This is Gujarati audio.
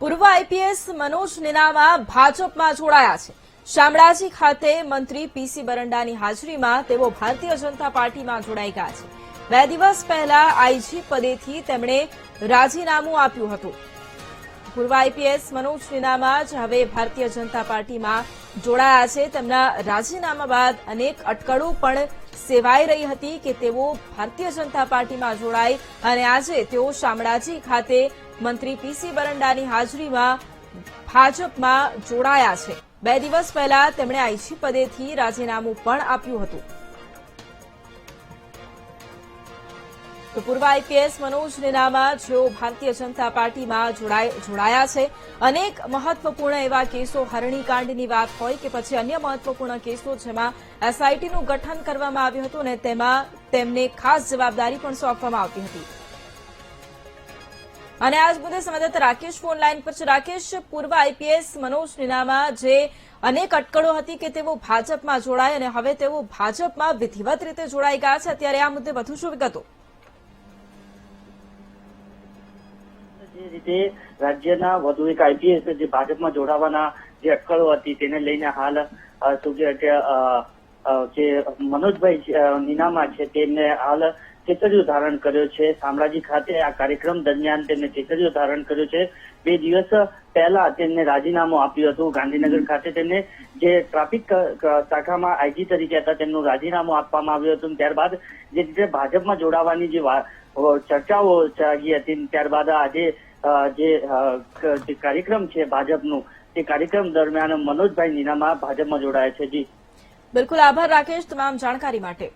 પૂર્વ આઈપીએસ મનોજ નેનામા ભાજપમાં જોડાયા છે। શામળાજી ખાતે મંત્રી પીસી બરંડાની હાજરીમાં તેઓ ભારતીય જનતા પાર્ટીમાં જોડાઈ ગયા છે। 2 દિવસ પહેલા આઈજી પદેથી તેમણે રાજીનામું આપ્યું હતું। પૂર્વ આઈપીએસ મનોજ નેનામા જ હવે ભારતીય જનતા પાર્ટીમાં જોડાયા છે। તેમના રાજીનામા બાદ અનેક અટકળો પણ સેવાઈ રહી હતી કે તેઓ ભારતીય જનતા પાર્ટીમાં જોડાય અને આજે તેઓ શામળાજી ખાતે મંત્રી પીસી બરંડાની હાજરીમાં ભાજપમાં જોડાયા છે। 2 દિવસ પહેલા તેમણે આઈજી પદેથી રાજીનામું પણ આપ્યું હતું। તો પૂર્વ આઈપીએસ મનોજ નેનામા જેઓ ભારતીય જનતા પાર્ટીમાં જોડાયા છે। અનેક મહત્વપૂર્ણ એવા કેસો હરણીકાંડની વાત હોય કે પછી અન્ય મહત્વપૂર્ણ કેસો જેમાં એસઆઈટીનું ગઠન કરવામાં આવ્યું હતું અને તેમાં તેમને ખાસ જવાબદારી પણ સોંપવામાં આવતી હતી। અને આજ મુદ્દે સંવાદદાતા રાકેશ ફોન લાઈન પર છે। રાકેશ, પૂર્વ આઈપીએસ મનોજ નેનામા જે અનેક અટકળો હતી કે તેઓ ભાજપમાં જોડાય અને હવે તેઓ ભાજપમાં વિધિવત રીતે જોડાઈ ગયા છે, અત્યારે આ મુદ્દે વધુ શું વિગતો? જે રીતે રાજ્યના વધુ એક આઈપીએસ જે ભાજપમાં જોડાવાના જે અટકળો હતી તેને લઈને હાલ જે મનોજભાઈ નેનામા છે તેમને હાલ ચેતરિયું ધારણ કર્યો છે। શામળાજી ખાતે આ કાર્યક્રમ દરમિયાન તેમને ચેતરિયું ધારણ કર્યું છે। 2 દિવસ પહેલા તેમને રાજીનામું આપ્યું હતું। ગાંધીનગર ખાતે તેમને જે ટ્રાફિક શાખામાં આઈજી તરીકે હતા તેમનું રાજીનામું આપવામાં આવ્યું હતું। ત્યારબાદ જે રીતે ભાજપમાં જોડાવાની જે ચર્ચાઓ જાગી હતી ત્યારબાદ આજે જે કાર્યક્રમ છે ભાજપનું તે કાર્યક્રમ દરમિયાન મનોજભાઈ નેનામા ભાજપમાં જોડાયા છે। જી બિલકુલ, આભાર રાકેશ તમામ જાણકારી માટે।